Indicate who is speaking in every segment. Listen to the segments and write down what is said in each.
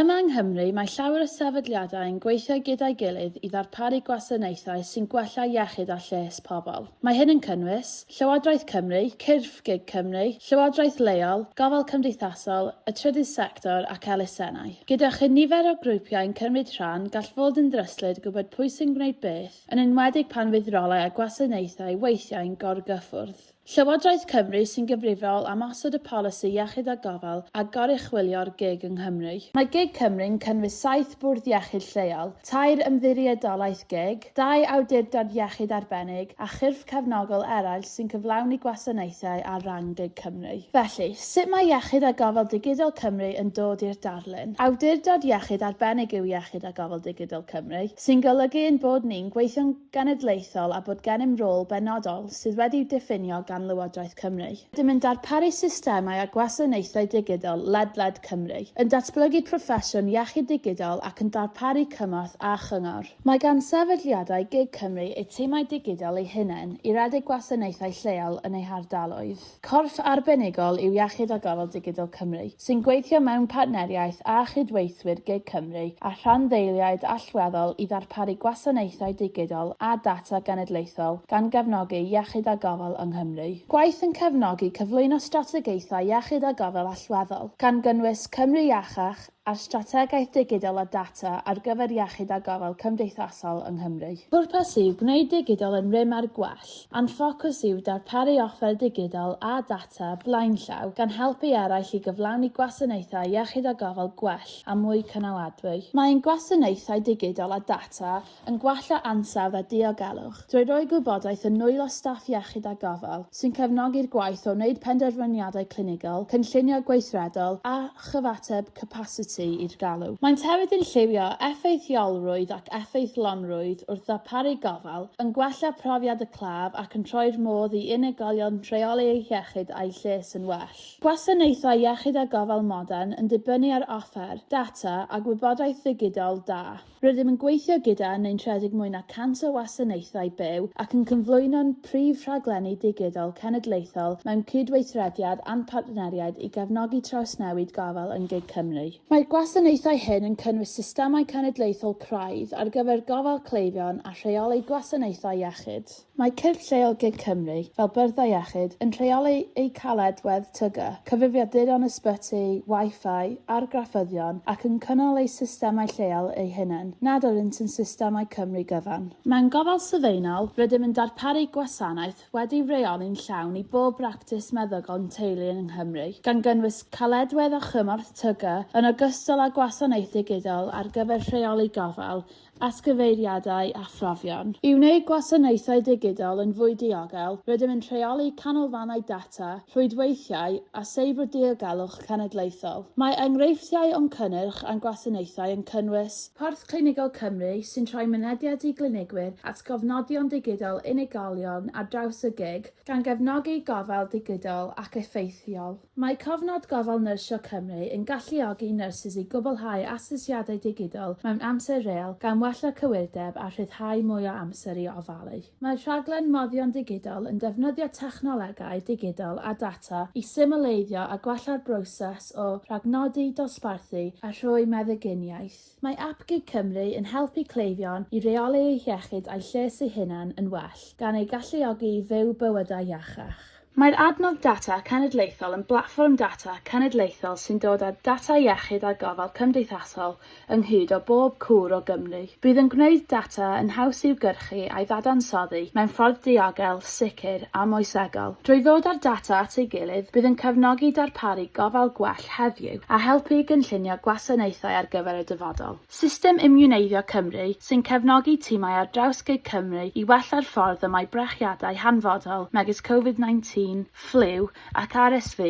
Speaker 1: Yma yng Nghymru, mae llawer o sefydliadau yn gweithio gyda'i gilydd i ddarparu gwasanaethau sy'n gwella iechyd a lles pobl. Mae hyn yn cynnwys Llywodraeth Cymru, Cyrff Gig Cymru, Llywodraeth Leol, Gofal Cymdeithasol, y trydydd sector ac elusennau. Gyda nifer o grwpiau yn cymryd rhan, gall fod yn ddryslyd gwybod pwy sy'n gwneud beth, yn enwedig pan fydd rolau a gwasanaethau weithiau'n gorgyffwrdd. Llywodraeth Cymru sy'n gyfrifol am osod y polisi iechyd a gofal a goruchwylio'r GIG yng Nghymru. Mae GIG Cymru'n cynnwys 7 bwrdd iechyd lleol, 2 ymddiriedolaeth GIG, 2 awdurdod iechyd arbennig a chyrff cefnogol eraill sy'n cyflawni gwasanaethau ar ran GIG Cymru. Felly, sut mae iechyd a gofal digidol Cymru yn dod i'r darlun? Awdurdod iechyd arbennig yw iechyd a gofal digidol Cymru, sy'n golygu ein bod ni'n gweithio'n genedlaethol a bod gennym rôl benodol sydd wedi'i diffinio gan Lywodraeth Cymru. Rydym yn darparu systemau a gwasanaethau digidol ledled Cymru, yn datblygu proffesiwn iechyd digidol ac yn darparu cymorth a chyngor. Mae gan sefydliadau GIG Cymru eu tîmau digidol eu hunain i redeg gwasanaethau lleol yn eu hardaloedd. Corff arbenigol yw Iechyd a Gofal Digidol Cymru, sy'n gweithio mewn partneriaeth a chydweithwyr GIG Cymru a rhanddeiliaid allweddol i ddarparu gwasanaethau digidol a data genedlaethol gan gefnogi iechyd a gofal yng Nghymru. Gwaith yn cefnogi cyflwyno strategaethau iechyd a gofal allweddol, gan gynnwys Cymru Iachach a strategaeth digidol a data ar gyfer iechyd a gofal cymdeithasol yng Nghymru. Pwrpas yw gwneud digidol yn rym ar gwell, a'n ffocws yw darparu offer digidol a data blaenllaw gan helpu eraill i gyflawni gwasanaethau iechyd a gofal gwell a mwy cynaladwy. Mae'n gwasanaethau digidol a data yn gwella ansawdd a diogelwch drwy roi gwybodaeth yn nwylo staff iechyd a gofal sy'n cefnogi'r gwaith o wneud penderfyniadau clinigol, cynllunio gweithredol a chyfateb capacity i'r galw. Maent hefyd yn lliwio effeithiolrwydd ac effeithlonrwydd wrth ddarparu gofal, yn gwella profiad y claf ac yn troi'r modd i unigolion rheoli eu iechyd a'i lles yn well. Gwasanaethau iechyd a gofal modern yn dibynnu ar offer, data a gwybodaeth digidol da. Rydym yn gweithio gyda neu'n tredig mwy na 100 o wasanaethau byw ac yn cyflwyno'n prif rhaglenni digidol cenedlaethol mewn cydweithrediad a'n partneriaid i gefnogi trawsnewid gofal yn GIG Cymru. Mae'r gwasanaethau hyn yn cynnwys systemau cenedlaethol craidd ar gyfer gofal cleifion a rheoli gwasanaethau iechyd. Mae Cyrff Lleol GIG Cymru, fel Byrdda Iechyd, yn rheoli eu caledwedd TGA, cyfrifiaduron ysbyty, Wi-Fi, argraffyddion ac yn cynnal eu systemau lleol eu hunain, nad orynt yn systemau Cymru gyfan. Mewn gofal sylfaenol, rydym yn darparu gwasanaeth wedi'i reoli'n llawn i bob bractis meddygol teulu yng Nghymru, gan gynnwys caledwedd o chymorth TGA yn ogystal â gwasanaeth digidol ar gyfer rheoli gofal, atgyfeiriadau a phrofion. I wneud gwasanaethau digidol yn fwy diogel, rydym yn rheoli canolfannau data, rhwydweithiau a seibr diogelwch cenedlaethol. Mae enghreifftiau o'n cynnyrch a'n gwasanaethau yn cynnwys Corff Clinigol Cymru sy'n rhoi mynediad i glinigwyr at gofnodion digidol unigolion ar draws y GIG gan gefnogi gofal digidol ac effeithiol. Mae Cofnod Gofal Nyrsio Cymru yn galluogi nyrsys i gwblhau asesiadau digidol mewn amser real gan wella cywirdeb a rhyddhau mwy o amser i ofalu. Mae'r rhaglen moddion digidol yn defnyddio technolegau digidol a data i symleiddio a gwella'r broses o rhagnodi dosbarthu a rhoi meddyginiaeth. Mae Ap GIG Cymru yn helpu cleifion i reoli eu iechyd a'i lles eu hunain yn well, gan ei galluogi i fyw bywydau iachach. Mae'r adnodd data cenedlaethol yn blatfform data cenedlaethol sy'n dod â data iechyd a gofal cymdeithasol ynghyd o bob cwr o Gymru. Bydd yn gwneud data yn haws i'w gyrchu a'i ddadansoddi mewn ffordd diogel, sicr a moesegol. Drwy ddod â'r data at ei gilydd, bydd yn cefnogi darparu gofal gwell heddiw a helpu gynllunio gwasanaethau ar gyfer y dyfodol. System Imwneiddio Cymru sy'n cefnogi tîmau ar draws GIG Cymru i wella'r ffordd y mae brechiadau hanfodol megis Covid-19 ffliw ac RSV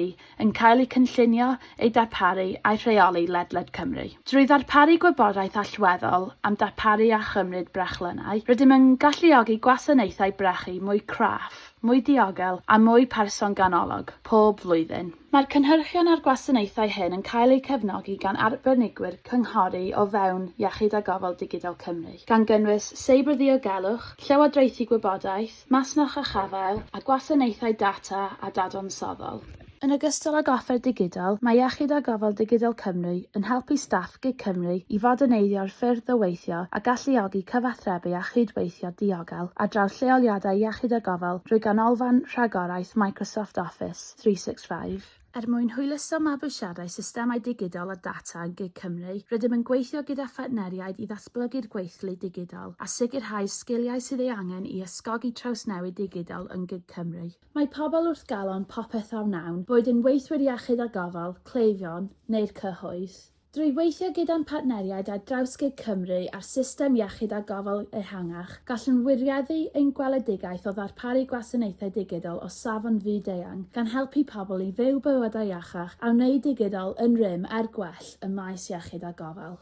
Speaker 1: yn cael eu cynllunio, ei darparu a'i rheoli ledled Cymru. Drwy ddarparu gwybodaeth allweddol am darparu a chymryd brechlynau, rydym yn galluogi gwasanaethau brechu mwy craff, mwy diogel a mwy person ganolog pob flwyddyn. Mae'r cynhyrchion ar gwasanaethau hyn yn cael eu cefnogi gan arbenigwyr cynghori o fewn Iechyd a Gofal Digidol Cymru, gan gynnwys seibr ddiogelwch, llywodraethu gwybodaeth, masnach a chafael a gwasanaethau data a dadansoddol. Yn ogystal ag offer digidol, mae Iechyd a Gofal Digidol Cymru yn helpu staff GIG Cymru i fod yn eiddio'r ffyrdd o weithio a galluogi cyfathrebu a chydweithio diogel ar draws lleoliadau iechyd a gofal drwy ganolfan rhagoraeth Microsoft Office 365. Er mwyn hwyluso mabwysiadau systemau digidol a data yn GIG Cymru, rydym yn gweithio gyda phartneriaid i ddatblygu'r gweithlu digidol a sicrhau sgiliau sydd ei angen i ysgogi trawsnewid digidol yn GIG Cymru. Mae pobl wrth galon popeth o wnawn, boed yn weithwyr iechyd a gofal, cleifion neu'r cyhoedd. Drwy weithio gyda'n partneriaid ar draws GIG Cymru a'r system iechyd a gofal ehangach, gallwn wirioeddu ein gweledigaeth o ddarparu gwasanaethau digidol o safon fyd-eang, gan helpu pobl i fyw bywydau iachach a wneud digidol yn rym er gwell y maes iechyd a gofal.